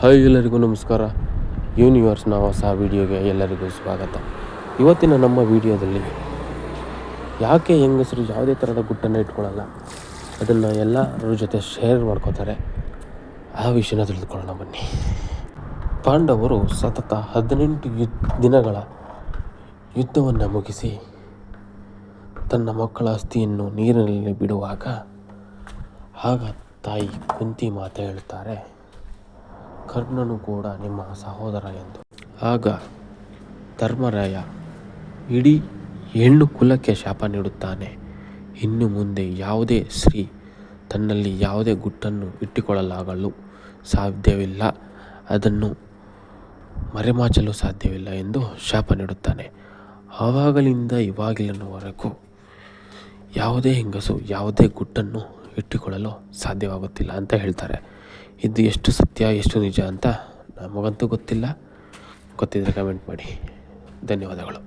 Hi, ಎಲ್ಲರಿಗೂ ನಮಸ್ಕಾರ. ಯೂನಿವರ್ಸ್ನ ಹೊಸ ವಿಡಿಯೋಗೆ ಎಲ್ಲರಿಗೂ ಸ್ವಾಗತ. ಇವತ್ತಿನ ನಮ್ಮ ವಿಡಿಯೋದಲ್ಲಿ ಯಾಕೆ ಹೆಂಗಸರು ಯಾವುದೇ ಥರದ ಗುಟ್ಟನ್ನು ಇಟ್ಕೊಳ್ಳಲ್ಲ, ಅದನ್ನು ಎಲ್ಲರ ಜೊತೆ ಶೇರ್ ಮಾಡ್ಕೋತಾರೆ, ಆ ವಿಷಯನ ತಿಳಿದುಕೊಳ್ಳೋಣ ಬನ್ನಿ. ಪಾಂಡವರು ಸತತ 18 ದಿನಗಳ ಯುದ್ಧವನ್ನು ಮುಗಿಸಿ ತನ್ನ ಮಕ್ಕಳ ಅಸ್ಥಿಯನ್ನು ನೀರಿನಲ್ಲಿ ಬಿಡುವಾಗ ಆಗ ತಾಯಿ ಕುಂತಿ ಮಾತೆ ಹೇಳುತ್ತಾರೆ, ಕರ್ಣನು ಕೂಡ ನಿಮ್ಮ ಸಹೋದರ ಎಂದು. ಆಗ ಧರ್ಮರಾಯ ಇಡೀ ಹೆಣ್ಣು ಕುಲಕ್ಕೆ ಶಾಪ ನೀಡುತ್ತಾನೆ. ಇನ್ನು ಮುಂದೆ ಯಾವುದೇ ಸ್ತ್ರೀ ತನ್ನಲ್ಲಿ ಯಾವುದೇ ಗುಟ್ಟನ್ನು ಇಟ್ಟುಕೊಳ್ಳಲಾಗಲು ಸಾಧ್ಯವಿಲ್ಲ, ಅದನ್ನು ಮರೆಮಾಚಲು ಸಾಧ್ಯವಿಲ್ಲ ಎಂದು ಶಾಪ ನೀಡುತ್ತಾನೆ. ಆವಾಗಲಿಂದ ಇವಾಗಿಲಿನವರೆಗೂ ಯಾವುದೇ ಹೆಂಗಸು ಯಾವುದೇ ಗುಟ್ಟನ್ನು ಇಟ್ಟುಕೊಳ್ಳಲು ಸಾಧ್ಯವಾಗುತ್ತಿಲ್ಲ ಅಂತ ಹೇಳ್ತಾರೆ. ಇದು ಎಷ್ಟು ಸತ್ಯ ಎಷ್ಟು ನಿಜ ಅಂತ ನಮಗಂತೂ ಗೊತ್ತಿಲ್ಲ. ಗೊತ್ತಿದ್ದರೆ ಕಮೆಂಟ್ ಮಾಡಿ. ಧನ್ಯವಾದಗಳು.